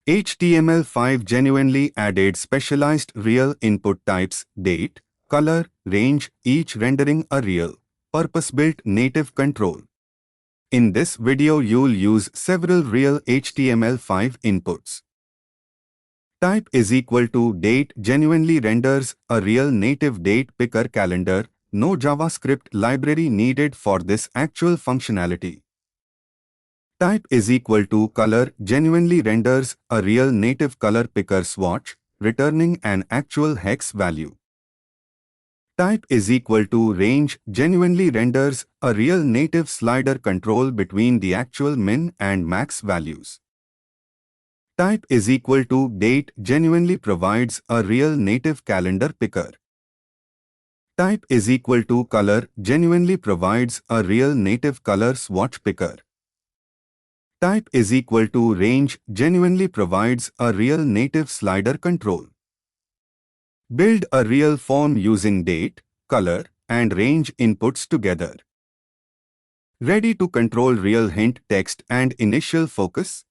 HTML5 genuinely added specialized real input types, date, color, range, each rendering a real, purpose-built native control. In this video you'll use several real HTML5 inputs. Type is equal to date genuinely renders a real native date picker calendar, no JavaScript library needed for this actual functionality. Type is equal to color genuinely renders a real native color picker swatch, returning an actual hex value. Type is equal to range genuinely renders a real native slider control between the actual min and max values. Type is equal to date genuinely provides a real native calendar picker. Type is equal to color genuinely provides a real native color swatch picker. Type is equal to range genuinely provides a real native slider control. Build a real form using date, color, and range inputs together. Ready to control real hint text and initial focus?